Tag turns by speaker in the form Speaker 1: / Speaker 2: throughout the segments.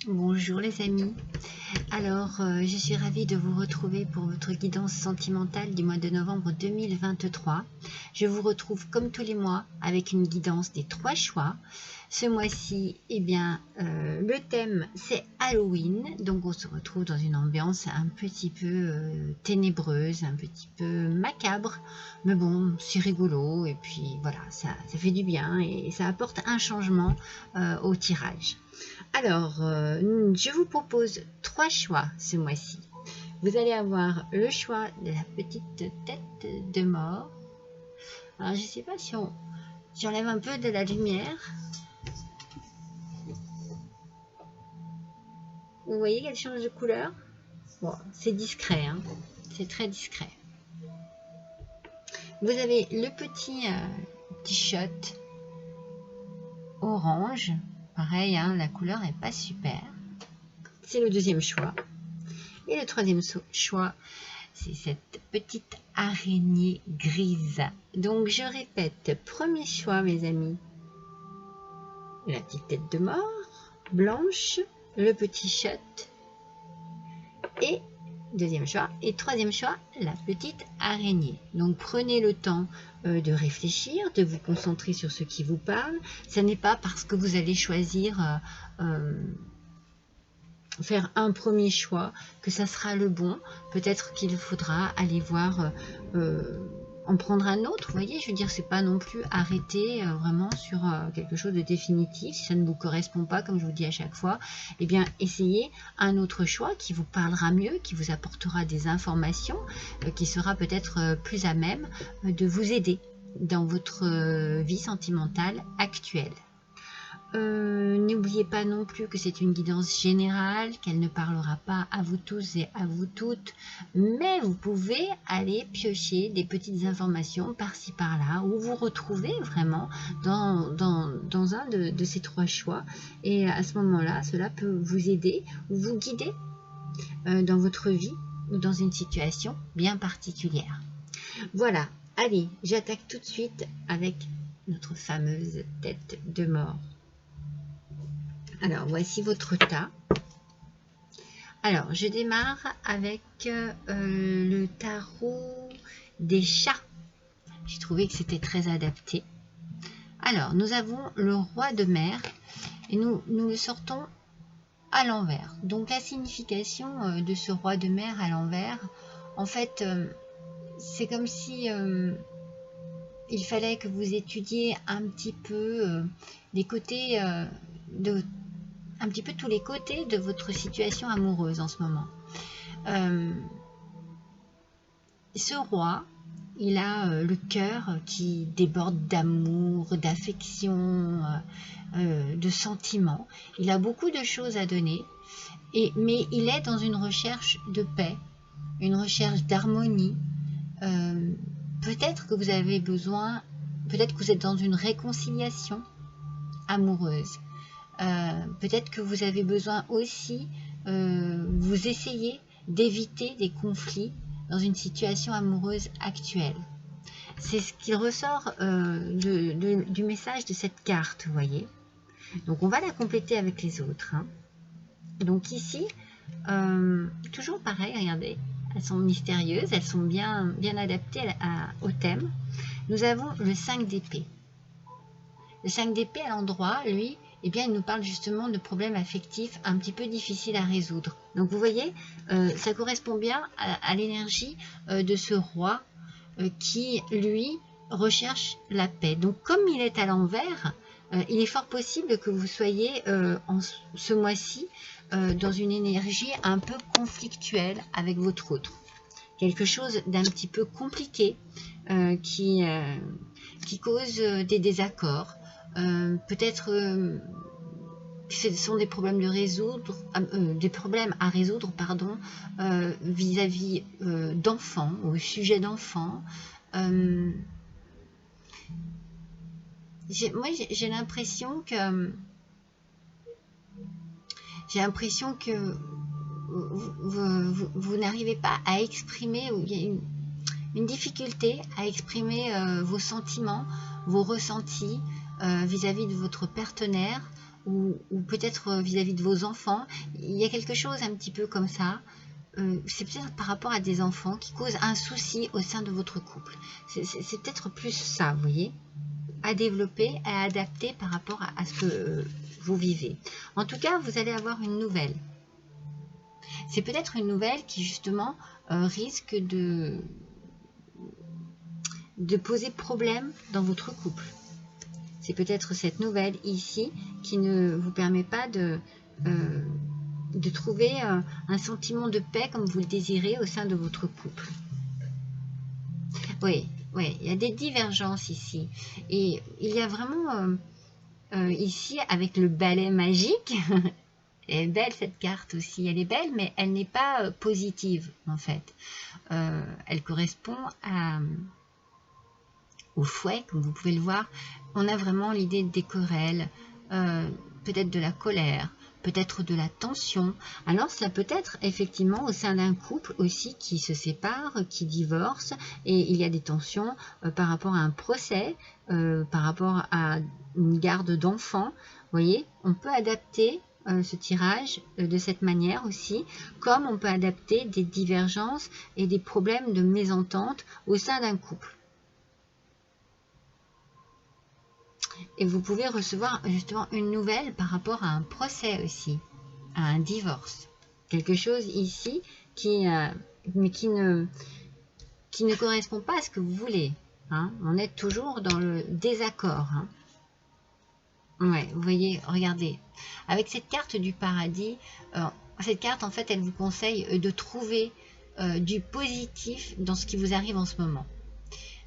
Speaker 1: Bonjour les amis, alors je suis ravie de vous retrouver pour votre guidance sentimentale du mois de novembre 2023. Je vous retrouve comme tous les mois avec une guidance des 3 choix. Ce mois-ci, le thème c'est Halloween, donc on se retrouve dans une ambiance un petit peu ténébreuse, un petit peu macabre, mais bon, c'est rigolo et puis voilà, ça fait du bien et ça apporte un changement au tirage. Alors, je vous propose 3 choix ce mois-ci. Vous allez avoir le choix de la petite tête de mort. Alors, je ne sais pas si j'enlève un peu de la lumière. Vous voyez qu'elle change de couleur? Bon, c'est discret, hein, c'est très discret. Vous avez le petit t-shirt orange. Pareil, hein, la couleur n'est pas super. C'est le deuxième choix. Et le troisième choix, c'est cette petite araignée grise. Donc, je répète, premier choix, mes amis, la petite tête de mort, blanche, le petit chat. Et deuxième choix. Et troisième choix, la petite araignée. Donc, prenez le temps de réfléchir, de vous concentrer sur ce qui vous parle. Ce n'est pas parce que vous allez choisir faire un premier choix que ça sera le bon. Peut-être qu'il faudra aller voir en prendre un autre, vous voyez, je veux dire, c'est pas non plus arrêter vraiment sur quelque chose de définitif. Si ça ne vous correspond pas, comme je vous dis à chaque fois, eh bien essayez un autre choix qui vous parlera mieux, qui vous apportera des informations, qui sera peut-être plus à même de vous aider dans votre vie sentimentale actuelle. N'oubliez pas non plus que c'est une guidance générale, qu'elle ne parlera pas à vous tous et à vous toutes, mais vous pouvez aller piocher des petites informations par-ci par-là, où vous retrouvez vraiment dans un de ces 3 choix, et à ce moment-là, cela peut vous aider ou vous guider dans votre vie ou dans une situation bien particulière. Voilà, allez, j'attaque tout de suite avec notre fameuse tête de mort. Alors, voici votre tas. Alors, je démarre avec le tarot des chats. J'ai trouvé que c'était très adapté. Alors, nous avons le roi de mer et nous le sortons à l'envers. Donc, la signification de ce roi de mer à l'envers, en fait, c'est comme si il fallait que vous étudiez un petit peu les côtés un petit peu tous les côtés de votre situation amoureuse en ce moment. Ce roi, il a le cœur qui déborde d'amour, d'affection, de sentiments. Il a beaucoup de choses à donner, mais il est dans une recherche de paix, une recherche d'harmonie. Peut-être que vous avez besoin, peut-être que vous êtes dans une réconciliation amoureuse. Peut-être que vous avez besoin aussi, vous essayez d'éviter des conflits dans une situation amoureuse actuelle. C'est ce qui ressort du message de cette carte, vous voyez. Donc on va la compléter avec les autres. Hein. Donc ici, toujours pareil, regardez, elles sont mystérieuses, elles sont bien adaptées au thème. Nous avons le 5 d'épée. Le 5 d'épée à l'endroit, lui, eh bien, il nous parle justement de problèmes affectifs un petit peu difficiles à résoudre. Donc, vous voyez, ça correspond bien à l'énergie de ce roi qui, lui, recherche la paix. Donc, comme il est à l'envers, il est fort possible que vous soyez ce mois-ci dans une énergie un peu conflictuelle avec votre autre. Quelque chose d'un petit peu compliqué qui cause des désaccords. Peut-être que ce sont des problèmes des problèmes à résoudre, pardon, vis-à-vis d'enfants, au sujet d'enfants. Moi, j'ai l'impression que vous n'arrivez pas à exprimer, ou il y a une difficulté à exprimer vos sentiments, vos ressentis vis-à-vis de votre partenaire, ou peut-être vis-à-vis de vos enfants. Il y a quelque chose un petit peu comme ça. C'est peut-être par rapport à des enfants qui causent un souci au sein de votre couple. C'est peut-être plus ça, vous voyez, à développer, à adapter par rapport à ce que vous vivez. En tout cas, vous allez avoir une nouvelle. C'est peut-être une nouvelle qui justement risque de poser problème dans votre couple. C'est peut-être cette nouvelle ici qui ne vous permet pas de trouver un sentiment de paix comme vous le désirez au sein de votre couple. Oui, il y a des divergences ici. Et il y a vraiment ici, avec le balai magique, elle est belle cette carte aussi, elle est belle, mais elle n'est pas positive en fait. Elle correspond au fouet, comme vous pouvez le voir. On a vraiment l'idée des querelles, peut-être de la colère, peut-être de la tension. Alors ça peut être effectivement au sein d'un couple aussi qui se sépare, qui divorce, et il y a des tensions par rapport à un procès, par rapport à une garde d'enfants. Vous voyez, on peut adapter ce tirage de cette manière aussi, comme on peut adapter des divergences et des problèmes de mésentente au sein d'un couple. Et vous pouvez recevoir justement une nouvelle par rapport à un procès aussi, à un divorce. Quelque chose ici qui ne correspond pas à ce que vous voulez. Hein. On est toujours dans le désaccord. Hein. Ouais, vous voyez, regardez. Avec cette carte du paradis, cette carte, en fait, elle vous conseille de trouver du positif dans ce qui vous arrive en ce moment.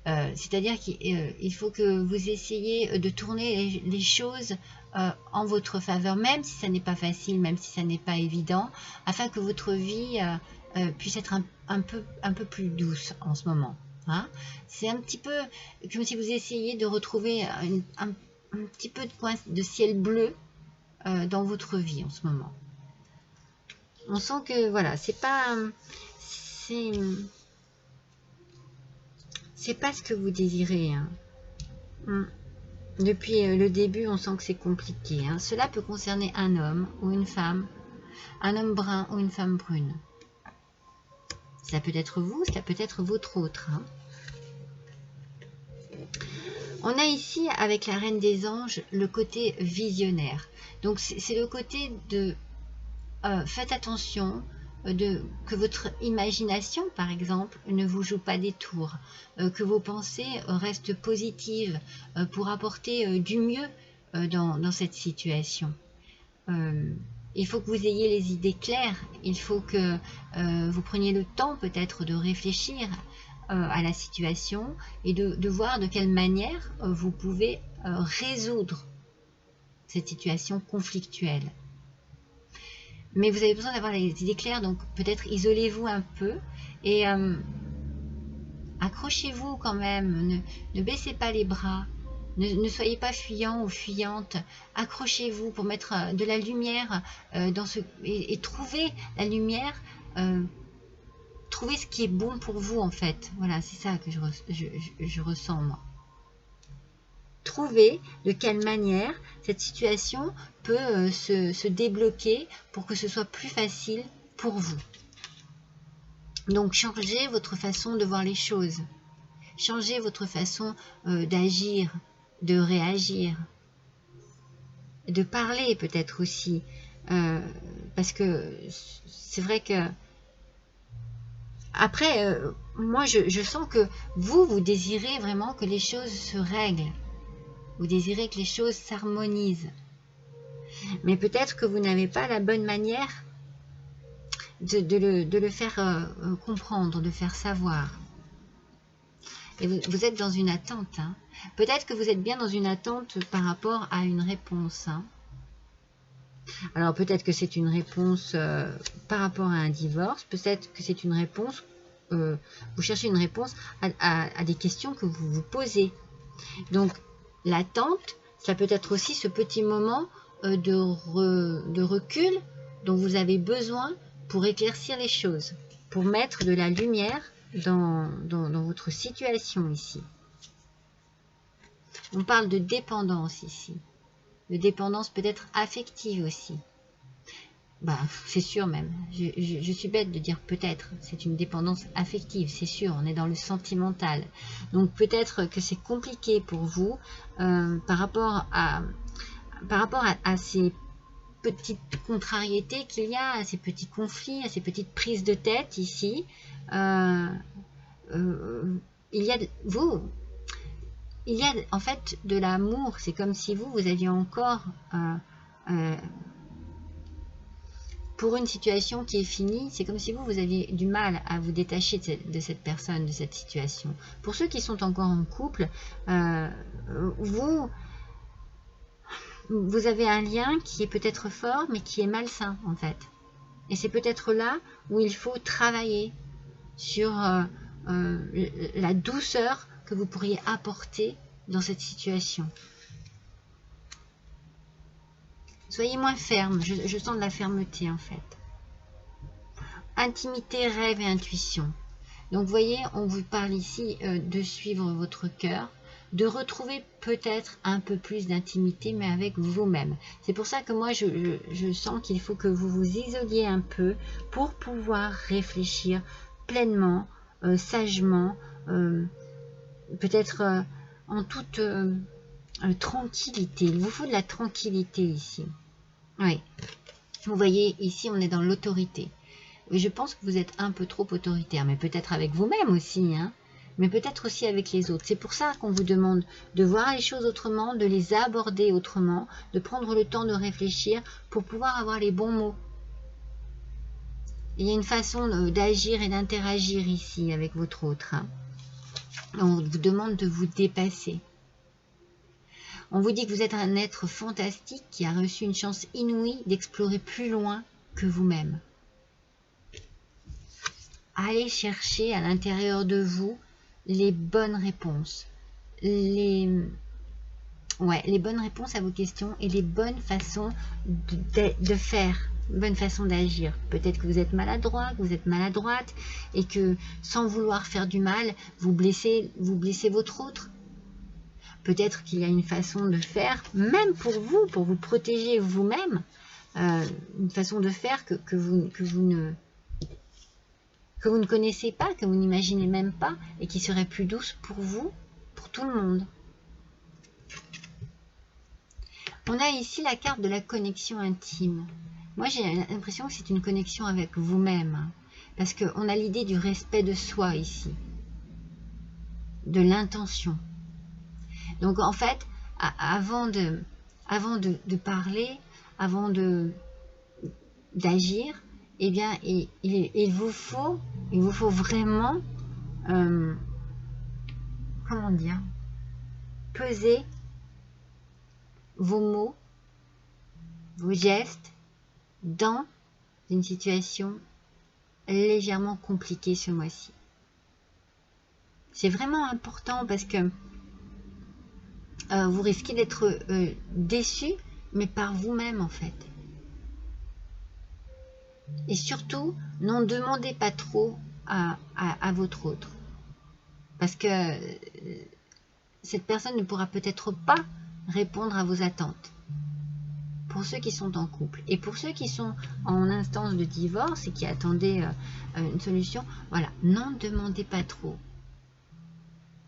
Speaker 1: C'est-à-dire qu'il faut que vous essayiez de tourner les choses en votre faveur, même si ça n'est pas facile, même si ça n'est pas évident, afin que votre vie puisse être un peu plus douce en ce moment. Hein. C'est un petit peu comme si vous essayiez de retrouver un petit peu de coin de ciel bleu dans votre vie en ce moment. On sent que voilà, c'est pas ce que vous désirez. Hein. Depuis le début, on sent que c'est compliqué. Hein. Cela peut concerner un homme ou une femme, un homme brun ou une femme brune. Ça peut être vous, ça peut être votre autre. Hein. On a ici, avec la Reine des Anges, le côté visionnaire. Donc, c'est le côté de faites attention, que votre imagination, par exemple, ne vous joue pas des tours, que vos pensées restent positives pour apporter du mieux dans cette situation. Il faut que vous ayez les idées claires, il faut que vous preniez le temps peut-être de réfléchir à la situation et de voir de quelle manière vous pouvez résoudre cette situation conflictuelle. Mais vous avez besoin d'avoir les idées claires, donc peut-être isolez-vous un peu et accrochez-vous quand même, ne baissez pas les bras, ne soyez pas fuyant ou fuyante, accrochez-vous pour mettre de la lumière dans et trouver la lumière, trouver ce qui est bon pour vous en fait. Voilà, c'est ça que je ressens moi. Trouver de quelle manière cette situation peut se débloquer pour que ce soit plus facile pour vous. Donc, changez votre façon de voir les choses. Changez votre façon d'agir, de réagir, de parler peut-être aussi. Parce que c'est vrai que... Après, moi, je sens que vous désirez vraiment que les choses se règlent. Vous désirez que les choses s'harmonisent. Mais peut-être que vous n'avez pas la bonne manière de le faire comprendre, de faire savoir. Et vous êtes dans une attente. Hein. Peut-être que vous êtes bien dans une attente par rapport à une réponse. Hein. Alors peut-être que c'est une réponse par rapport à un divorce. Peut-être que c'est une réponse, vous cherchez une réponse à des questions que vous vous posez. Donc, l'attente, ça peut être aussi ce petit moment de recul dont vous avez besoin pour éclaircir les choses, pour mettre de la lumière dans votre situation ici. On parle de dépendance ici. de dépendance peut-être affective aussi. Bah, c'est sûr même. Je suis bête de dire peut-être. C'est une dépendance affective, c'est sûr. On est dans le sentimental. Donc peut-être que c'est compliqué pour vous par rapport à ces petites contrariétés qu'il y a, à ces petits conflits, à ces petites prises de tête ici. Il y a en fait de l'amour. C'est comme si vous aviez encore pour une situation qui est finie, c'est comme si vous aviez du mal à vous détacher de cette personne, de cette situation. Pour ceux qui sont encore en couple, vous avez un lien qui est peut-être fort, mais qui est malsain en fait. Et c'est peut-être là où il faut travailler sur la douceur que vous pourriez apporter dans cette situation. Soyez moins ferme, je sens de la fermeté en fait. Intimité, rêve et intuition. Donc vous voyez, on vous parle ici de suivre votre cœur, de retrouver peut-être un peu plus d'intimité, mais avec vous-même. C'est pour ça que moi, je sens qu'il faut que vous vous isoliez un peu pour pouvoir réfléchir pleinement, sagement, peut-être en toute tranquillité. Il vous faut de la tranquillité ici. Oui. Vous voyez, ici, on est dans l'autorité. Je pense que vous êtes un peu trop autoritaire, mais peut-être avec vous-même aussi, hein, mais peut-être aussi avec les autres. C'est pour ça qu'on vous demande de voir les choses autrement, de les aborder autrement, de prendre le temps de réfléchir pour pouvoir avoir les bons mots. Il y a une façon d'agir et d'interagir ici avec votre autre. Hein. On vous demande de vous dépasser. On vous dit que vous êtes un être fantastique qui a reçu une chance inouïe d'explorer plus loin que vous-même. Allez chercher à l'intérieur de vous les bonnes réponses. Les bonnes réponses à vos questions et les bonnes façons de faire, bonnes façons d'agir. Peut-être que vous êtes maladroit, que vous êtes maladroite et que sans vouloir faire du mal, vous blessez votre autre. Peut-être qu'il y a une façon de faire, même pour vous protéger vous-même, une façon de faire que vous ne connaissez pas, que vous n'imaginez même pas, et qui serait plus douce pour vous, pour tout le monde. On a ici la carte de la connexion intime. Moi, j'ai l'impression que c'est une connexion avec vous-même, parce qu'on a l'idée du respect de soi ici, de l'intention. Donc, en fait, avant de parler, avant d'agir, eh bien, il vous faut vraiment, comment dire, peser vos mots, vos gestes dans une situation légèrement compliquée ce mois-ci. C'est vraiment important parce que vous risquez d'être déçu, mais par vous-même en fait. Et surtout, n'en demandez pas trop à votre autre. Parce que cette personne ne pourra peut-être pas répondre à vos attentes. Pour ceux qui sont en couple. Et pour ceux qui sont en instance de divorce et qui attendaient une solution, voilà, n'en demandez pas trop.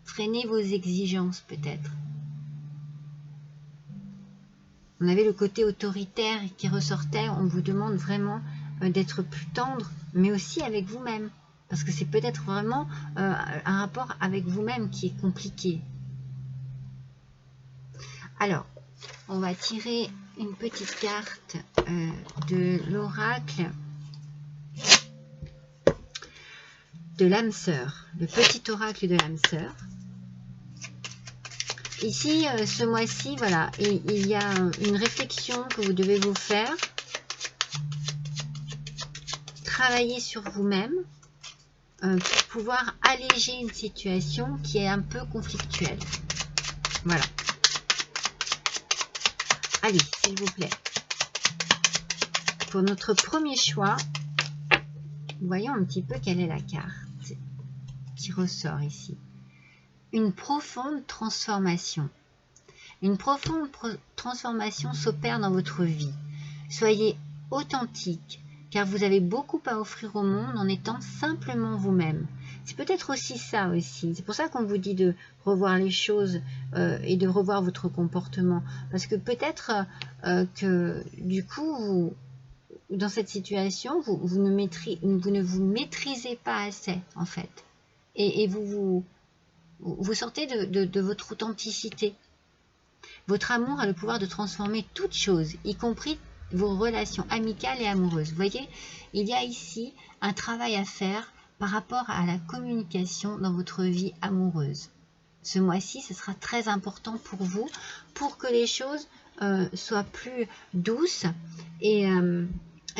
Speaker 1: Freinez vos exigences peut-être. On avait le côté autoritaire qui ressortait, on vous demande vraiment d'être plus tendre, mais aussi avec vous-même. Parce que c'est peut-être vraiment un rapport avec vous-même qui est compliqué. Alors, on va tirer une petite carte de l'oracle de l'âme sœur, le petit oracle de l'âme sœur. Ici, ce mois-ci, voilà, il y a une réflexion que vous devez vous faire. Travailler sur vous-même pour pouvoir alléger une situation qui est un peu conflictuelle. Voilà. Allez, s'il vous plaît. Pour notre premier choix, voyons un petit peu quelle est la carte qui ressort ici. Une profonde transformation. Une profonde transformation s'opère dans votre vie. Soyez authentique, car vous avez beaucoup à offrir au monde en étant simplement vous-même. C'est peut-être aussi ça aussi. C'est pour ça qu'on vous dit de revoir les choses et de revoir votre comportement. Parce que peut-être que du coup, dans cette situation, vous ne vous maîtrisez pas assez, en fait. Et vous sortez de votre authenticité. Votre amour a le pouvoir de transformer toute chose, y compris vos relations amicales et amoureuses. Vous voyez, il y a ici un travail à faire par rapport à la communication dans votre vie amoureuse. Ce mois-ci, ce sera très important pour vous, pour que les choses soient plus douces et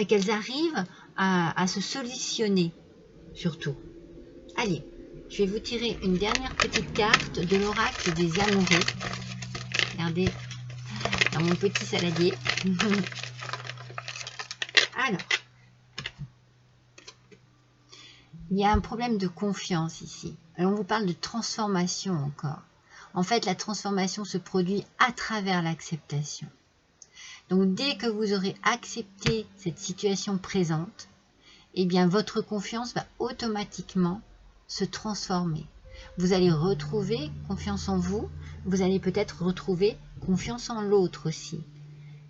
Speaker 1: qu'elles arrivent à se solutionner, surtout. Allez, je vais vous tirer une dernière petite carte de l'oracle des amoureux. Regardez, dans mon petit saladier. Alors, il y a un problème de confiance ici. Alors, on vous parle de transformation encore. En fait, la transformation se produit à travers l'acceptation. Donc, dès que vous aurez accepté cette situation présente, eh bien, votre confiance va automatiquement se transformer. Vous allez retrouver confiance en vous, vous allez peut-être retrouver confiance en l'autre aussi.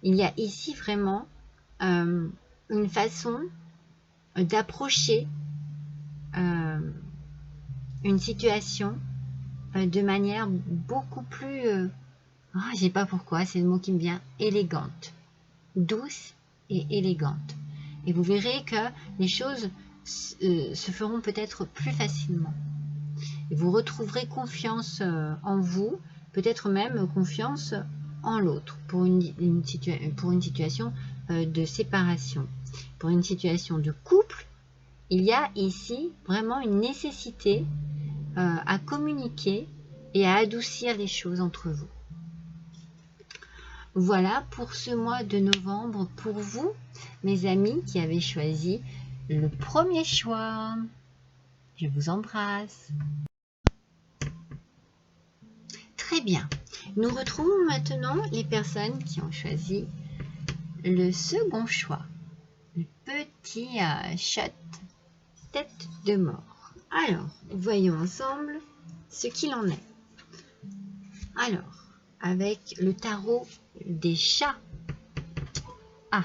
Speaker 1: Il y a ici vraiment une façon d'approcher une situation de manière beaucoup plus, je sais pas pourquoi, c'est le mot qui me vient, élégante, douce et élégante. Et vous verrez que les choses se feront peut-être plus facilement. Et vous retrouverez confiance en vous, peut-être même confiance en l'autre pour une situation de séparation. Pour une situation de couple, il y a ici vraiment une nécessité à communiquer et à adoucir les choses entre vous. Voilà pour ce mois de novembre pour vous, mes amis qui avez choisi le premier choix. Je vous embrasse. Très bien. Nous retrouvons maintenant les personnes qui ont choisi le second choix. Le petit shot tête de mort. Alors, voyons ensemble ce qu'il en est. Alors, avec le tarot des chats. Ah.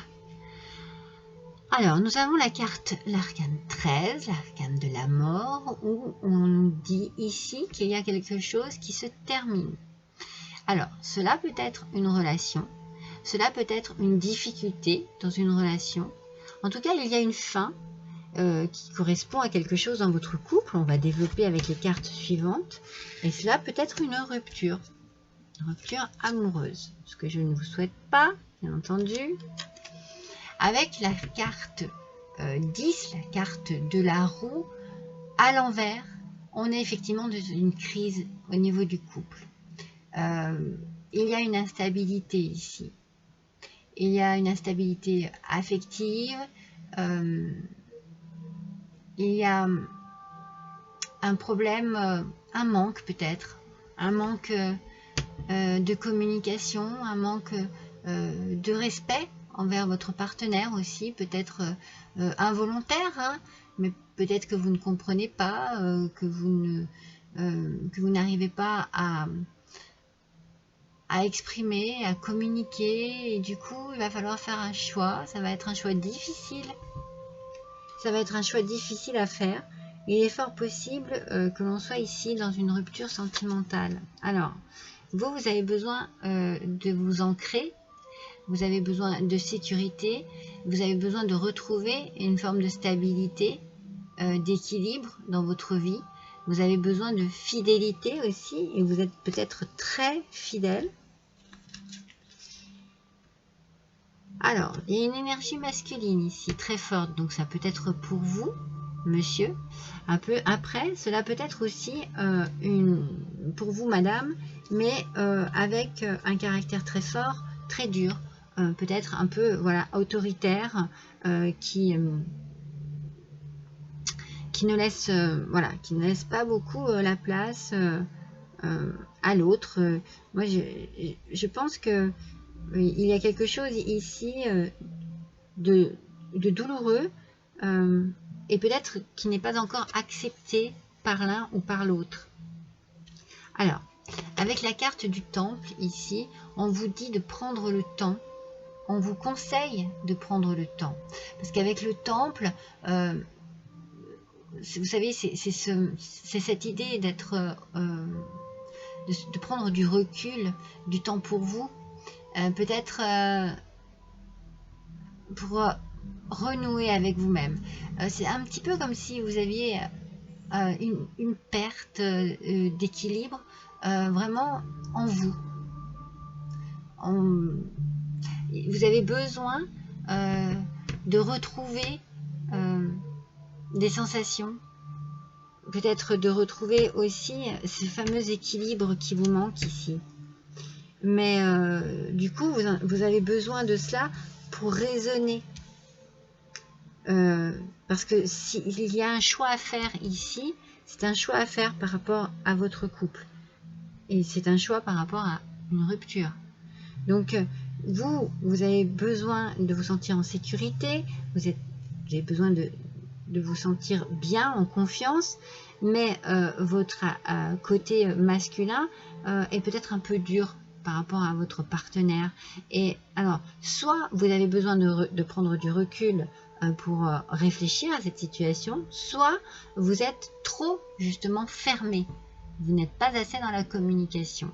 Speaker 1: Alors, nous avons la carte, l'arcane 13, l'arcane de la mort, où on nous dit ici qu'il y a quelque chose qui se termine. Alors, cela peut être une relation, cela peut être une difficulté dans une relation. En tout cas, il y a une fin qui correspond à quelque chose dans votre couple. On va développer avec les cartes suivantes. Et cela peut être une rupture amoureuse, ce que je ne vous souhaite pas, bien entendu. Avec la carte 10, la carte de la roue, à l'envers, on est effectivement dans une crise au niveau du couple. Il y a une instabilité ici. Il y a une instabilité affective. Il y a un problème, un manque peut-être, un manque de communication, un manque de respect envers votre partenaire aussi, peut-être involontaire, hein, mais peut-être que vous ne comprenez pas, que vous n'arrivez pas à exprimer, à communiquer, et du coup il va falloir faire un choix. Ça va être un choix difficile. Ça va être un choix difficile à faire. Il est fort possible que l'on soit ici dans une rupture sentimentale. Alors, vous avez besoin de vous ancrer, vous avez besoin de sécurité, vous avez besoin de retrouver une forme de stabilité, d'équilibre dans votre vie. Vous avez besoin de fidélité aussi, et vous êtes peut-être très fidèle. Alors, il y a une énergie masculine ici, très forte, donc ça peut être pour vous, monsieur. Un peu après, cela peut être aussi pour vous, madame, mais avec un caractère très fort, très dur, peut-être un peu voilà, autoritaire, qui ne laisse pas beaucoup la place à l'autre. Moi, je pense que il y a quelque chose ici de douloureux et peut-être qui n'est pas encore accepté par l'un ou par l'autre. Alors, avec la carte du temple ici, on vous dit de prendre le temps, on vous conseille de prendre le temps. Parce qu'avec le temple, vous savez, c'est cette idée d'être, de prendre du recul, du temps pour vous, peut-être pour renouer avec vous-même. C'est un petit peu comme si vous aviez une perte d'équilibre vraiment en vous. Vous avez besoin de retrouver des sensations, peut-être de retrouver aussi ce fameux équilibre qui vous manque ici. Mais du coup, vous avez besoin de cela pour raisonner. Parce que s'il y a un choix à faire ici, c'est un choix à faire par rapport à votre couple. Et c'est un choix par rapport à une rupture. Donc, vous avez besoin de vous sentir en sécurité, vous avez besoin de vous sentir bien, en confiance, mais votre côté masculin est peut-être un peu dur par rapport à votre partenaire. Et alors, soit vous avez besoin de prendre du recul pour réfléchir à cette situation, soit vous êtes trop justement fermé. Vous n'êtes pas assez dans la communication.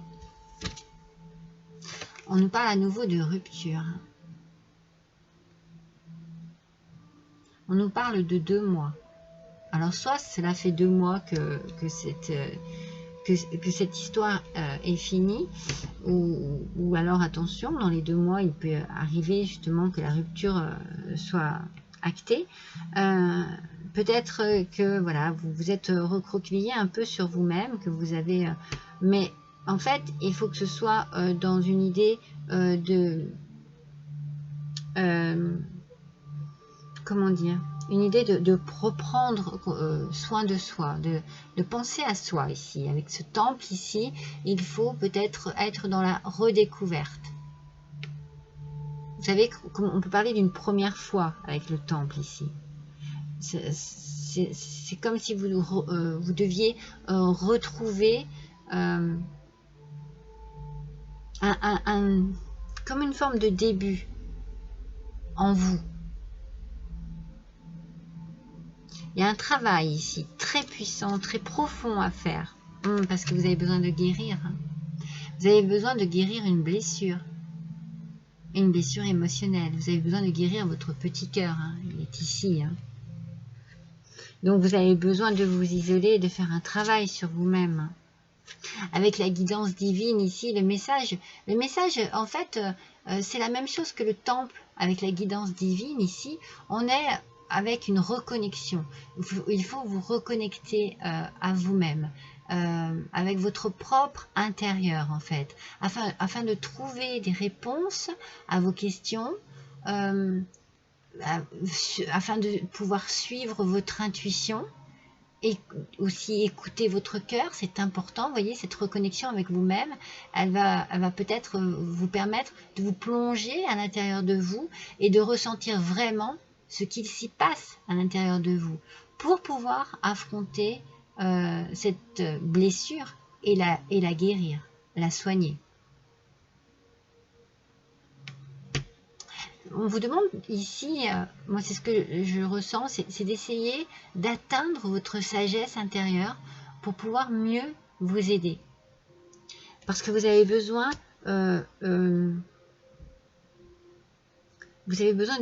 Speaker 1: On nous parle à nouveau de rupture. On nous parle de 2 mois. Alors soit cela fait 2 mois que cette histoire est finie, ou alors attention, dans les 2 mois, il peut arriver justement que la rupture soit actée. Peut-être que voilà, vous vous êtes recroquevillé un peu sur vous-même, que vous avez... mais en fait, il faut que ce soit dans une idée comment dire, une idée de reprendre soin de soi, de penser à soi ici. Avec ce temple ici, il faut peut-être être dans la redécouverte. Vous savez, on peut parler d'une première fois avec le temple ici. C'est comme si vous deviez retrouver comme une forme de début en vous. Il y a un travail ici très puissant, très profond à faire, parce que vous avez besoin de guérir. Vous avez besoin de guérir une blessure émotionnelle. Vous avez besoin de guérir votre petit cœur, il est ici. Donc vous avez besoin de vous isoler et de faire un travail sur vous-même. Avec la guidance divine ici, le message en fait, c'est la même chose que le temple. Avec la guidance divine ici, on est avec une reconnexion. Il faut vous reconnecter à vous-même, avec votre propre intérieur en fait, afin de trouver des réponses à vos questions, afin de pouvoir suivre votre intuition et aussi écouter votre cœur. C'est important, vous voyez, cette reconnexion avec vous-même, elle va peut-être vous permettre de vous plonger à l'intérieur de vous et de ressentir vraiment ce qu'il s'y passe à l'intérieur de vous pour pouvoir affronter cette blessure et la guérir, la soigner. On vous demande ici, moi c'est ce que je ressens, c'est d'essayer d'atteindre votre sagesse intérieure pour pouvoir mieux vous aider. Parce que vous avez besoin de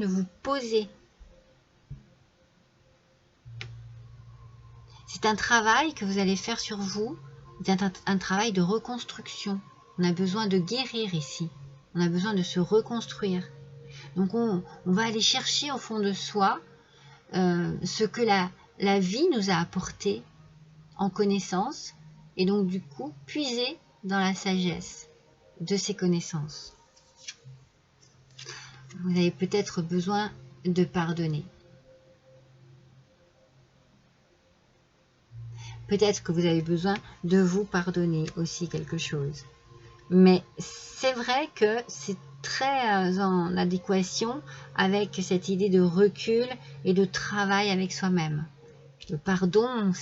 Speaker 1: vous poser. C'est un travail que vous allez faire sur vous, c'est un travail de reconstruction. On a besoin de guérir ici, on a besoin de se reconstruire. Donc on va aller chercher au fond de soi ce que la vie nous a apporté en connaissance, et donc du coup puiser dans la sagesse de ces connaissances. Vous avez peut-être besoin de pardonner. Peut-être que vous avez besoin de vous pardonner aussi quelque chose. Mais c'est vrai que très en adéquation avec cette idée de recul et de travail avec soi-même. Le pardon,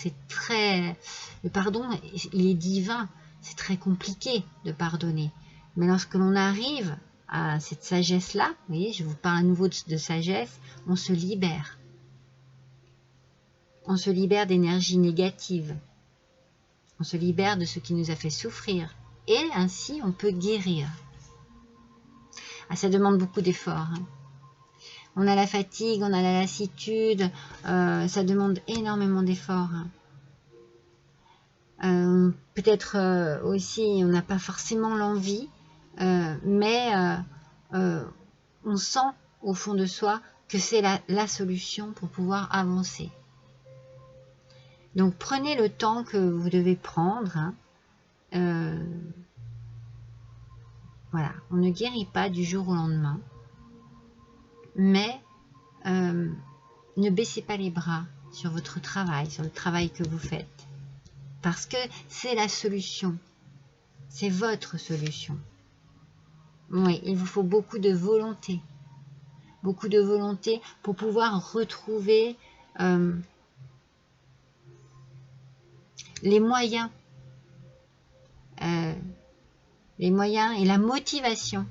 Speaker 1: le pardon, il est divin. C'est très compliqué de pardonner. Mais lorsque l'on arrive à cette sagesse-là, vous voyez, je vous parle à nouveau de sagesse, on se libère. On se libère d'énergie négative. On se libère de ce qui nous a fait souffrir. Et ainsi, on peut guérir. Ah, ça demande beaucoup d'efforts. Hein. On a la fatigue, on a la lassitude, ça demande énormément d'efforts. Peut-être aussi, on n'a pas forcément l'envie, mais on sent au fond de soi que c'est la solution pour pouvoir avancer. Donc prenez le temps que vous devez prendre. Hein. Voilà, on ne guérit pas du jour au lendemain, mais ne baissez pas les bras sur votre travail, sur le travail que vous faites, parce que c'est la solution, c'est votre solution. Oui, il vous faut beaucoup de volonté pour pouvoir retrouver les moyens et la motivation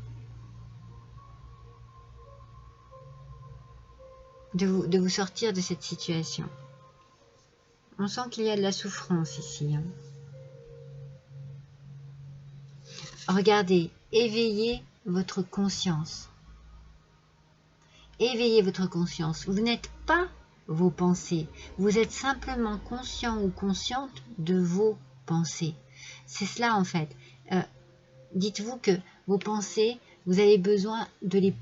Speaker 1: de vous sortir de cette situation. On sent qu'il y a de la souffrance ici. Hein. Regardez, éveillez votre conscience. Éveillez votre conscience. Vous n'êtes pas vos pensées. Vous êtes simplement conscient ou consciente de vos pensées. C'est cela en fait. Dites-vous que vos pensées, vous avez besoin de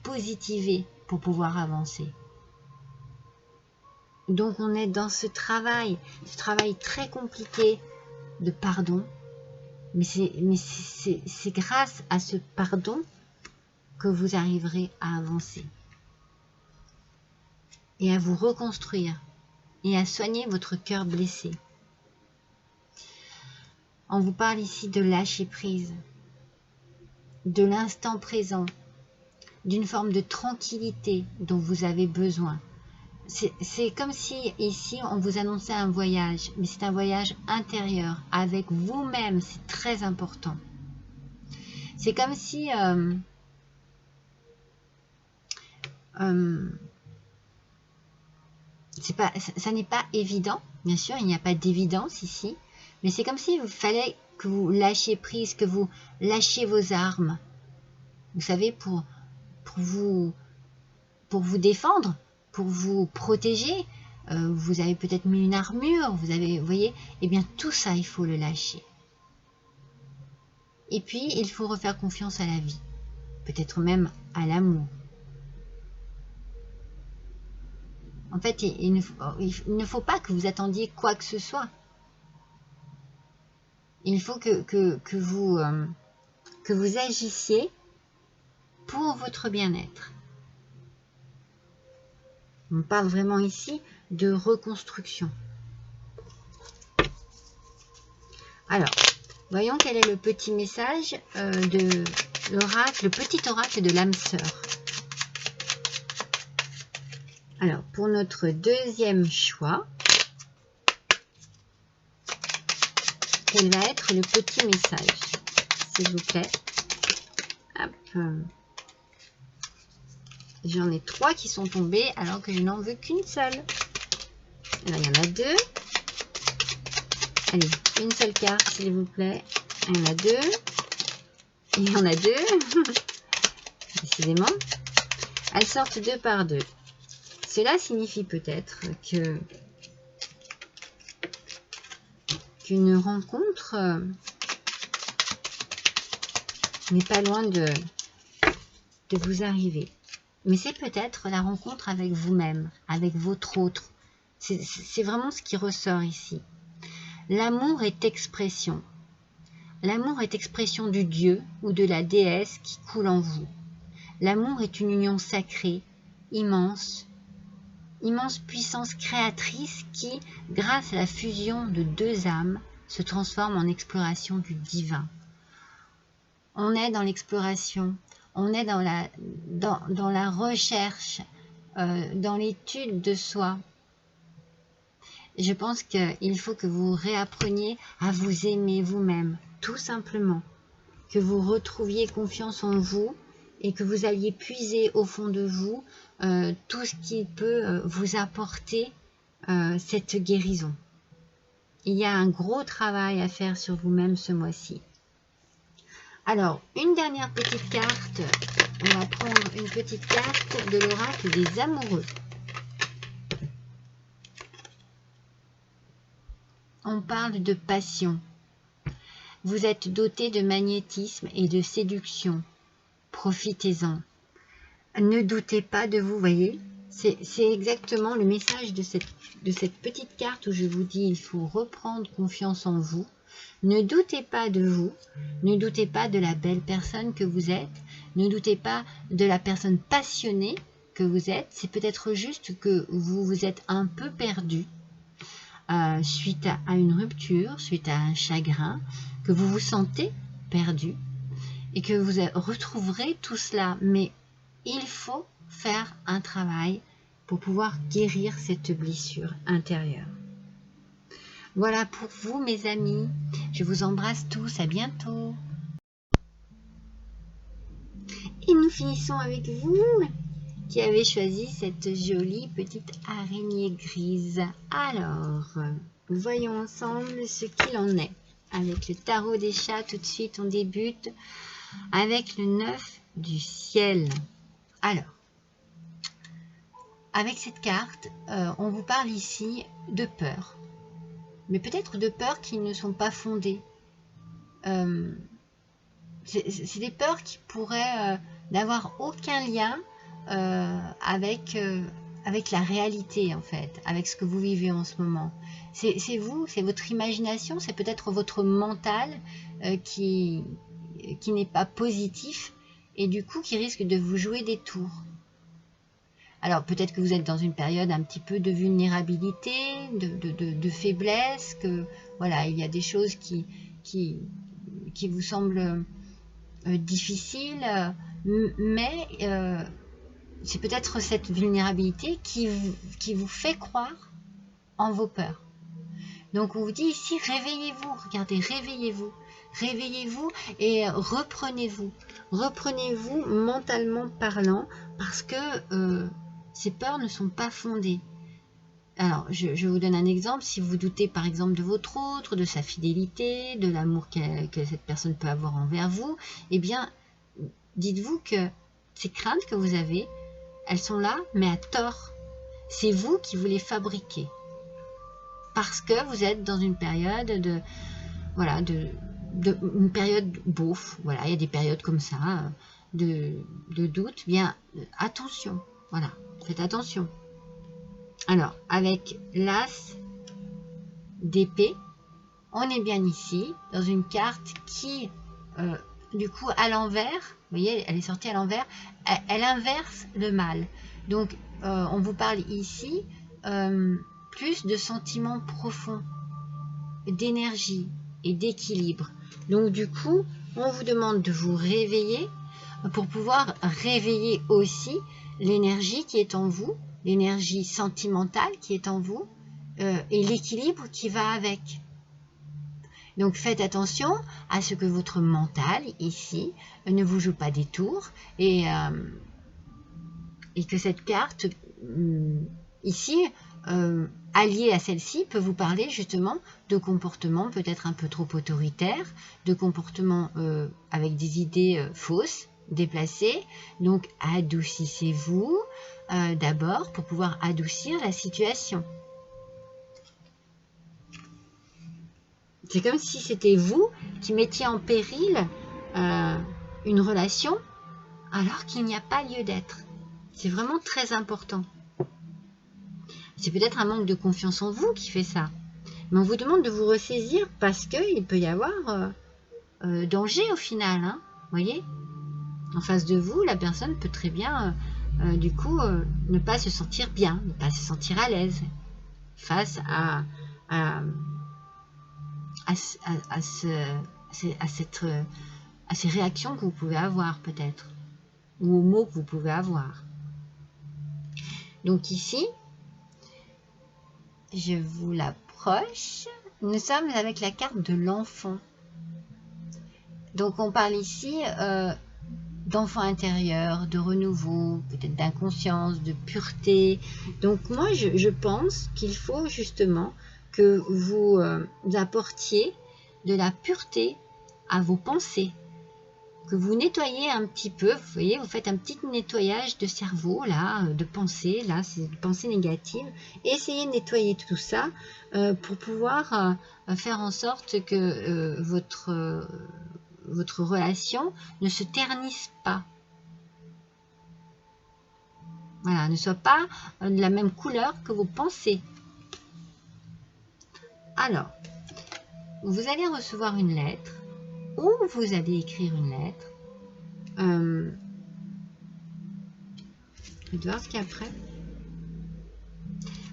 Speaker 1: positiver pour pouvoir avancer. Donc on est dans ce travail très compliqué de pardon. Mais c'est grâce à ce pardon que vous arriverez à avancer. Et à vous reconstruire. Et à soigner votre cœur blessé. On vous parle ici de lâcher prise. De l'instant présent. D'une forme de tranquillité dont vous avez besoin. C'est comme si ici on vous annonçait un voyage, mais c'est un voyage intérieur, avec vous-même, c'est très important. C'est comme si ça n'est pas évident, bien sûr, il n'y a pas d'évidence ici, mais c'est comme s'il fallait que vous lâchiez prise, que vous lâchiez vos armes, vous savez, pour vous défendre, pour vous protéger. Vous avez peut-être mis une armure, vous voyez, eh bien tout ça, il faut le lâcher. Et puis, il faut refaire confiance à la vie, peut-être même à l'amour. En fait, il ne faut pas que vous attendiez quoi que ce soit. Il faut que vous agissiez pour votre bien-être. On parle vraiment ici de reconstruction. Alors, voyons quel est le petit message de l'oracle, le petit oracle de l'âme sœur. Alors, pour notre deuxième choix, quel va être le petit message, s'il vous plaît? Hop. J'en ai 3 qui sont tombés alors que je n'en veux qu'une seule. Alors, il y en a 2. Allez, une seule carte, s'il vous plaît. Il y en a 2. Il y en a 2. Décidément. Elles sortent 2 par 2. Cela signifie peut-être qu'une rencontre n'est pas loin de vous arriver. Mais c'est peut-être la rencontre avec vous-même, avec votre autre. C'est vraiment ce qui ressort ici. L'amour est expression. L'amour est expression du Dieu ou de la déesse qui coule en vous. L'amour est une union sacrée, immense puissance créatrice qui, grâce à la fusion de 2 âmes, se transforme en exploration du divin. On est dans l'exploration, on est dans la recherche, dans l'étude de soi. Je pense qu'il faut que vous réappreniez à vous aimer vous-même, tout simplement. Que vous retrouviez confiance en vous et que vous alliez puiser au fond de vous tout ce qui peut vous apporter cette guérison. Il y a un gros travail à faire sur vous-même ce mois-ci. Alors, une dernière petite carte. On va prendre une petite carte de l'oracle des amoureux. On parle de passion. Vous êtes doté de magnétisme et de séduction. Profitez-en. Ne doutez pas de vous, voyez. C'est exactement le message de cette petite carte où je vous dis il faut reprendre confiance en vous. Ne doutez pas de vous. Ne doutez pas de la belle personne que vous êtes. Ne doutez pas de la personne passionnée que vous êtes. C'est peut-être juste que vous vous êtes un peu perdu. Suite à une rupture, suite à un chagrin, que vous vous sentez perdu et que vous retrouverez tout cela. Mais il faut faire un travail pour pouvoir guérir cette blessure intérieure. Voilà pour vous, mes amis. Je vous embrasse tous. À bientôt. Et nous finissons avec vous qui avez choisi cette jolie petite araignée grise. Alors, voyons ensemble ce qu'il en est. Avec le tarot des chats, tout de suite, on débute avec le 9 du ciel. Alors, avec cette carte, on vous parle ici de peur. Mais peut-être de peurs qui ne sont pas fondées. C'est des peurs qui pourraient n'avoir aucun lien avec la réalité, en fait, avec ce que vous vivez en ce moment. C'est vous, c'est votre imagination, c'est peut-être votre mental qui n'est pas positif et du coup qui risque de vous jouer des tours. Alors peut-être que vous êtes dans une période un petit peu de vulnérabilité, de faiblesse, que voilà, il y a des choses qui vous semblent difficiles, mais c'est peut-être cette vulnérabilité qui vous fait croire en vos peurs. Donc on vous dit ici, réveillez-vous, regardez, réveillez-vous. Réveillez-vous et reprenez-vous. Reprenez-vous mentalement parlant parce que ces peurs ne sont pas fondées. Alors, je vous donne un exemple. Si vous doutez par exemple de votre autre, de sa fidélité, de l'amour que cette personne peut avoir envers vous, eh bien, dites-vous que ces craintes que vous avez, elles sont là, mais à tort. C'est vous qui vous les fabriquez. Parce que vous êtes dans une période une période beauf. Voilà, il y a des périodes comme ça, de doute. Bien, attention. Voilà, faites attention. Alors, avec l'as d'épée, on est bien ici, dans une carte qui, du coup, à l'envers, vous voyez, elle est sortie à l'envers, elle inverse le mal. Donc, on vous parle ici plus de sentiments profonds, d'énergie et d'équilibre. Donc, du coup, on vous demande de vous réveiller pour pouvoir réveiller aussi l'énergie qui est en vous, l'énergie sentimentale qui est en vous et l'équilibre qui va avec. Donc faites attention à ce que votre mental ici ne vous joue pas des tours et que cette carte ici alliée à celle-ci peut vous parler justement de comportements peut-être un peu trop autoritaires, de comportements avec des idées fausses, déplacées. Donc adoucissez-vous d'abord pour pouvoir adoucir la situation. C'est comme si c'était vous qui mettiez en péril une relation alors qu'il n'y a pas lieu d'être. C'est vraiment très important. C'est peut-être un manque de confiance en vous qui fait ça. Mais on vous demande de vous ressaisir parce qu'il peut y avoir danger au final. Hein, voyez ? En face de vous, la personne peut très bien, du coup, ne pas se sentir bien, ne pas se sentir à l'aise face à ces réactions que vous pouvez avoir peut-être. ou aux mots que vous pouvez avoir. Donc ici, je vous l'approche. Nous sommes avec la carte de l'enfant. Donc on parle ici d'enfant intérieur, de renouveau, peut-être d'inconscience, de pureté. Donc moi, je pense qu'il faut justement que vous apportiez de la pureté à vos pensées, que vous nettoyez un petit peu, vous voyez, vous faites un petit nettoyage de cerveau, là, de pensée, là, c'est de pensée négative. Essayez de nettoyer tout ça pour pouvoir faire en sorte que votre relation ne se ternisse pas. Voilà, ne soit pas de la même couleur que vos pensées. Alors, vous allez recevoir une lettre ou vous allez écrire une lettre. Je vais voir ce qu'il y a après.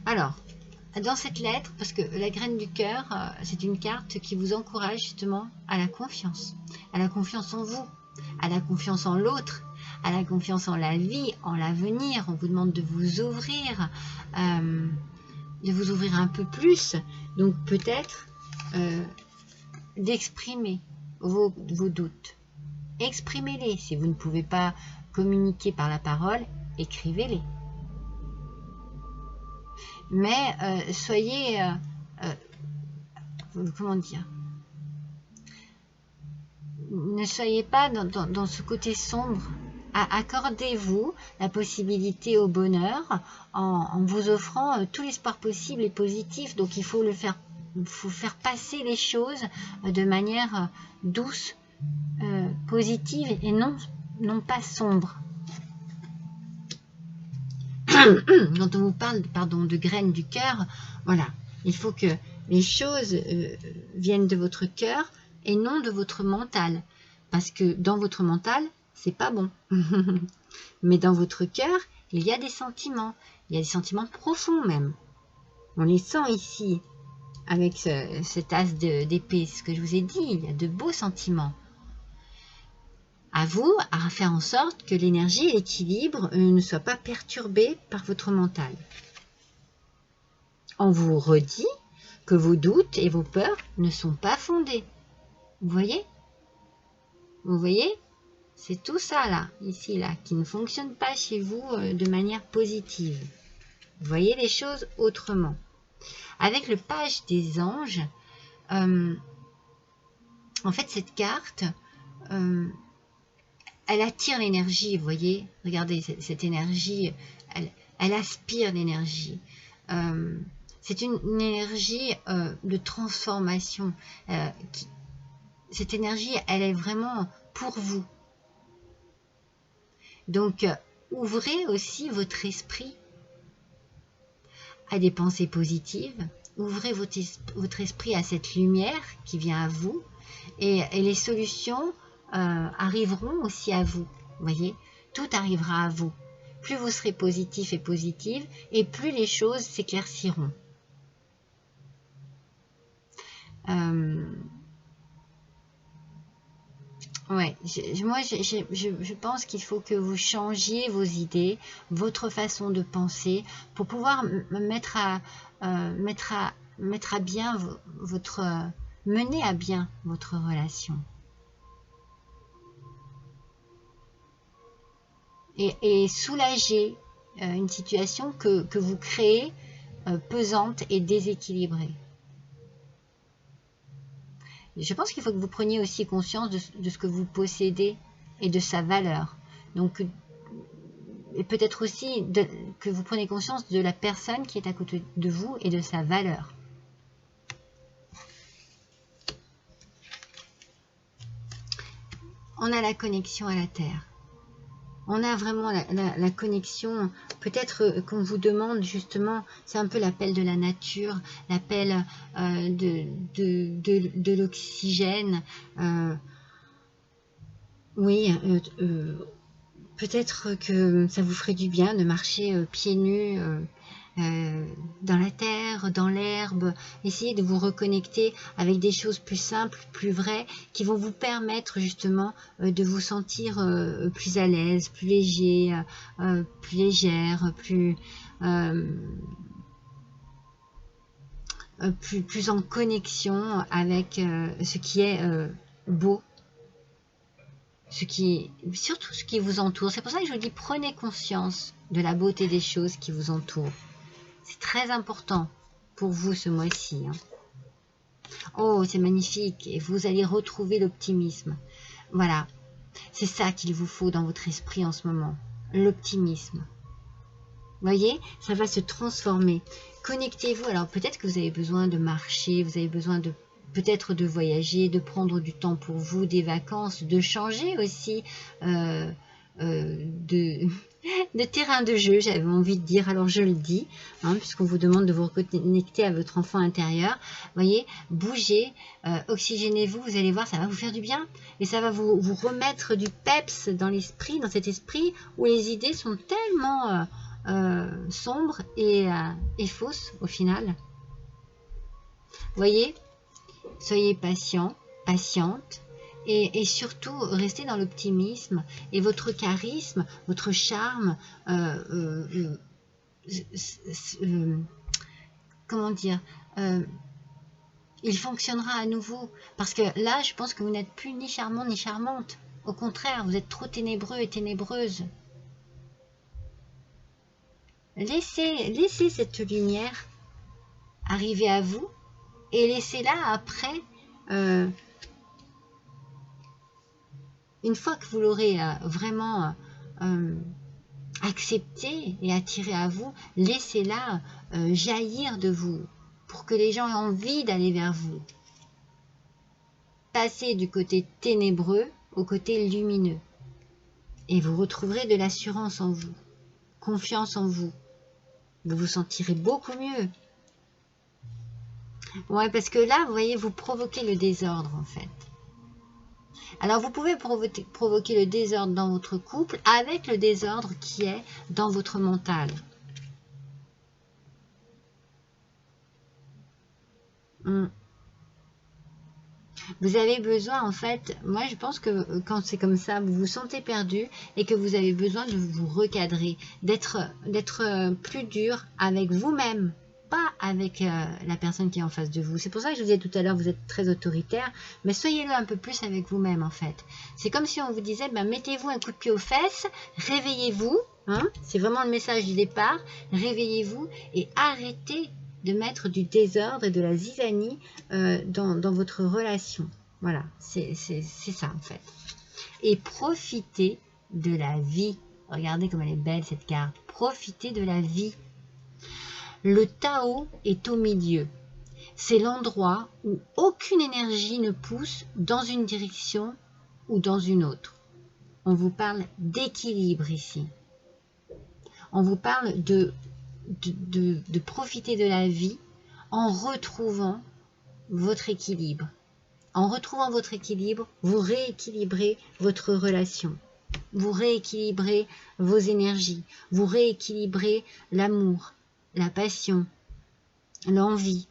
Speaker 1: Alors, dans cette lettre, parce que la graine du cœur, c'est une carte qui vous encourage justement à la confiance en vous, à la confiance en l'autre, à la confiance en la vie, en l'avenir. On vous demande de vous ouvrir un peu plus. Donc peut-être d'exprimer vos doutes. Exprimez-les. Si vous ne pouvez pas communiquer par la parole, écrivez-les. Mais soyez, comment dire, ne soyez pas dans ce côté sombre. Accordez-vous la possibilité au bonheur en vous offrant tout l'espoir possible et positif. Donc il faut faire passer les choses de manière douce, positive et non pas sombre. Quand on vous parle de graines du cœur, voilà, il faut que les choses viennent de votre cœur et non de votre mental. Parce que dans votre mental, c'est pas bon. Mais dans votre cœur, il y a des sentiments. Il y a des sentiments profonds même. On les sent ici, avec cet as d'épée. C'est ce que je vous ai dit, il y a de beaux sentiments. À vous à faire en sorte que l'énergie et l'équilibre ne soient pas perturbés par votre mental. On vous redit que vos doutes et vos peurs ne sont pas fondés. Vous voyez? Vous voyez? C'est tout ça là, ici là, qui ne fonctionne pas chez vous de manière positive. Vous voyez les choses autrement. Avec le page des anges, en fait cette carte, elle attire l'énergie, vous voyez, regardez, cette énergie, elle aspire l'énergie. C'est une énergie de transformation. Cette énergie, elle est vraiment pour vous. Donc, ouvrez aussi votre esprit à des pensées positives. Ouvrez votre esprit à cette lumière qui vient à vous. Et les solutions arriveront aussi à vous. Vous voyez, tout arrivera à vous. Plus vous serez positif et positive, et plus les choses s'éclairciront. Ouais, moi je pense qu'il faut que vous changiez vos idées, votre façon de penser, pour pouvoir mettre à bien mener à bien votre relation. Et soulager une situation que vous créez pesante et déséquilibrée. Je pense qu'il faut que vous preniez aussi conscience de ce que vous possédez et de sa valeur. Donc, et peut-être aussi que vous prenez conscience de la personne qui est à côté de vous et de sa valeur. On a la connexion à la Terre. On a vraiment la connexion, peut-être qu'on vous demande justement, c'est un peu l'appel de la nature, l'appel de l'oxygène. Oui, peut-être que ça vous ferait du bien de marcher pieds nus dans la terre, dans l'herbe. Essayez de vous reconnecter avec des choses plus simples, plus vraies, qui vont vous permettre justement de vous sentir plus à l'aise, plus léger, plus légère, plus en connexion avec ce qui est beau, surtout ce qui vous entoure. C'est pour ça que je vous dis, prenez conscience de la beauté des choses qui vous entourent. C'est très important pour vous ce mois-ci. Oh, c'est magnifique. Et vous allez retrouver l'optimisme. Voilà. C'est ça qu'il vous faut dans votre esprit en ce moment. L'optimisme. Voyez, ça va se transformer. Connectez-vous. Alors peut-être que vous avez besoin de marcher, vous avez besoin de peut-être de voyager, de prendre du temps pour vous, des vacances, de changer aussi de terrain de jeu, j'avais envie de dire, alors je le dis, puisqu'on vous demande de vous reconnecter à votre enfant intérieur. Voyez, bougez, oxygénez-vous, vous allez voir, ça va vous faire du bien, et ça va vous remettre du peps dans l'esprit, dans cet esprit où les idées sont tellement sombres et fausses au final. Voyez, soyez patient, patiente, et surtout restez dans l'optimisme, et votre charisme, votre charme, comment dire, il fonctionnera à nouveau, parce que là je pense que vous n'êtes plus ni charmant ni charmante, au contraire vous êtes trop ténébreux et ténébreuse. Laissez cette lumière arriver à vous, et laissez-la après, une fois que vous l'aurez vraiment accepté et attiré à vous, laissez-la jaillir de vous pour que les gens aient envie d'aller vers vous. Passez du côté ténébreux au côté lumineux et vous retrouverez de l'assurance en vous, confiance en vous. Vous vous sentirez beaucoup mieux. Ouais, parce que là, vous voyez, vous provoquez le désordre en fait. Alors vous pouvez provoquer le désordre dans votre couple avec le désordre qui est dans votre mental. Vous avez besoin en fait, moi je pense que quand c'est comme ça, vous vous sentez perdu et que vous avez besoin de vous recadrer, d'être plus dur avec vous-même, pas avec la personne qui est en face de vous. C'est pour ça que je vous disais tout à l'heure, vous êtes très autoritaire, mais soyez-le un peu plus avec vous-même en fait. C'est comme si on vous disait, ben, mettez-vous un coup de pied aux fesses, réveillez-vous, c'est vraiment le message du départ, réveillez-vous et arrêtez de mettre du désordre et de la zizanie dans votre relation. Voilà, c'est ça en fait. Et profitez de la vie. Regardez comme elle est belle cette carte. Profitez de la vie. Le Tao est au milieu. C'est l'endroit où aucune énergie ne pousse dans une direction ou dans une autre. On vous parle d'équilibre ici. On vous parle de profiter de la vie en retrouvant votre équilibre. En retrouvant votre équilibre, vous rééquilibrez votre relation. Vous rééquilibrez vos énergies. Vous rééquilibrez l'amour, la passion, l'envie,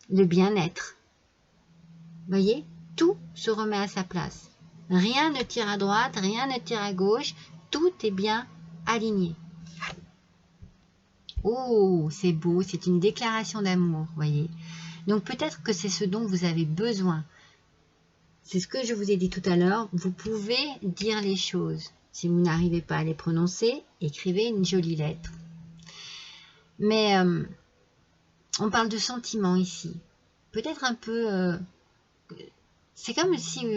Speaker 1: le bien-être. Voyez, tout se remet à sa place. Rien ne tire à droite, rien ne tire à gauche. Tout est bien aligné. Oh, c'est beau, c'est une déclaration d'amour, voyez. Donc peut-être que c'est ce dont vous avez besoin. C'est ce que je vous ai dit tout à l'heure, vous pouvez dire les choses. Si vous n'arrivez pas à les prononcer, écrivez une jolie lettre. Mais on parle de sentiments ici. Peut-être un peu... c'est comme si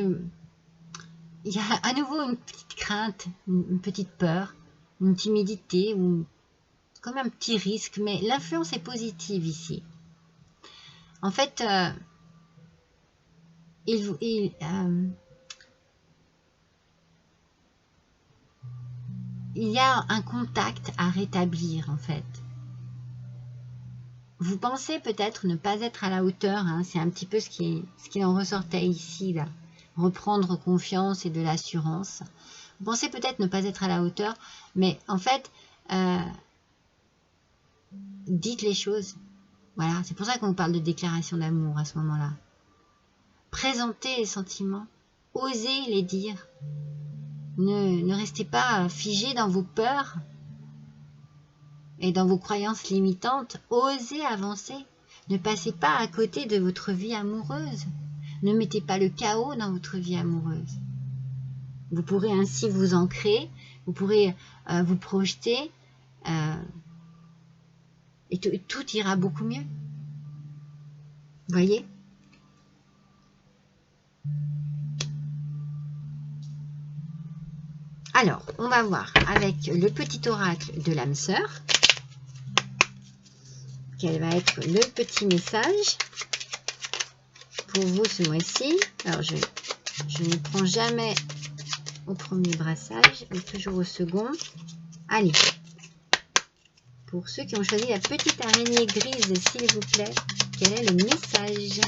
Speaker 1: il y a à nouveau une petite crainte, une petite peur, une timidité ou comme un petit risque, mais l'influence il En fait, il y a un contact à rétablir, en fait. Vous pensez peut-être ne pas être à la hauteur, c'est un petit peu ce qui en ressortait ici, là. Reprendre confiance et de l'assurance. Vous pensez peut-être ne pas être à la hauteur, mais en fait, dites les choses. Voilà, c'est pour ça qu'on parle de déclaration d'amour à ce moment-là. Présentez les sentiments, osez les dire. Ne restez pas figé dans vos peurs et dans vos croyances limitantes. Osez avancer. Ne passez pas à côté de votre vie amoureuse. Ne mettez pas le chaos dans votre vie amoureuse. Vous pourrez ainsi vous ancrer, vous pourrez vous projeter et tout ira beaucoup mieux. Voyez ? Alors, on va voir avec le petit oracle de l'âme sœur quel va être le petit message pour vous ce mois-ci. Alors, je ne prends jamais au premier brassage, mais toujours au second. Allez, pour ceux qui ont choisi la petite araignée grise, s'il vous plaît, quel est le message?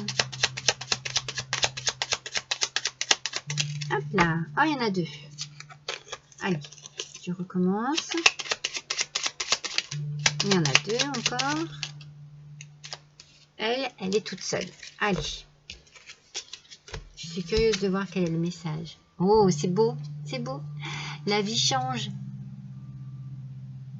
Speaker 1: Hop là, oh, il y en a deux. Allez, je recommence. Il y en a deux encore. Elle est toute seule. Allez. Je suis curieuse de voir quel est le message. Oh, c'est beau, c'est beau. La vie change.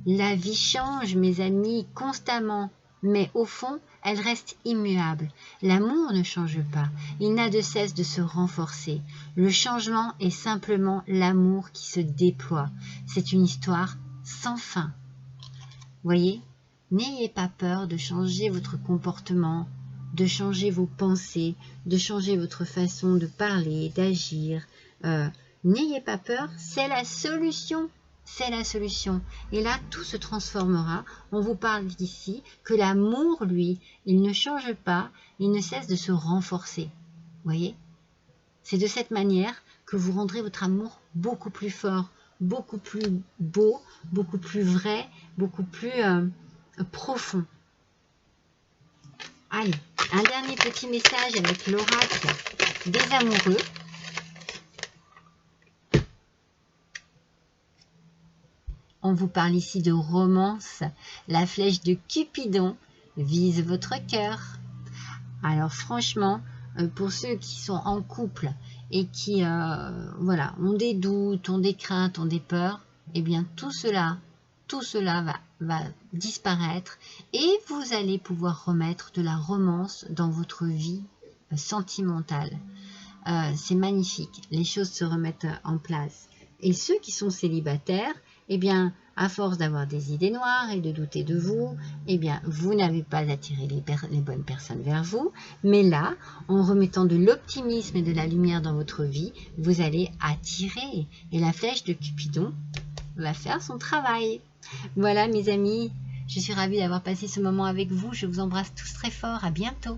Speaker 1: La vie change, mes amis, constamment. Mais au fond, elle reste immuable. L'amour ne change pas. Il n'a de cesse de se renforcer. Le changement est simplement l'amour qui se déploie. C'est une histoire sans fin. Voyez, n'ayez pas peur de changer votre comportement, de changer vos pensées, de changer votre façon de parler, d'agir. N'ayez pas peur, c'est la solution. C'est la solution. Et là, tout se transformera. On vous parle ici que l'amour, lui, il ne change pas, il ne cesse de se renforcer. Voyez? C'est de cette manière que vous rendrez votre amour beaucoup plus fort, beaucoup plus beau, beaucoup plus vrai, beaucoup plus profond. Allez, un dernier petit message avec l'oracle des amoureux. On vous parle ici de romance. La flèche de Cupidon vise votre cœur. Alors franchement, pour ceux qui sont en couple et qui voilà, ont des doutes, ont des craintes, ont des peurs, eh bien tout cela va disparaître et vous allez pouvoir remettre de la romance dans votre vie sentimentale. C'est magnifique, les choses se remettent en place. Et ceux qui sont célibataires, eh bien, à force d'avoir des idées noires et de douter de vous, eh bien, vous n'avez pas attiré les bonnes personnes vers vous. Mais là, en remettant de l'optimisme et de la lumière dans votre vie, vous allez attirer. Et la flèche de Cupidon va faire son travail. Voilà, mes amis, je suis ravie d'avoir passé ce moment avec vous. Je vous embrasse tous très fort. À bientôt.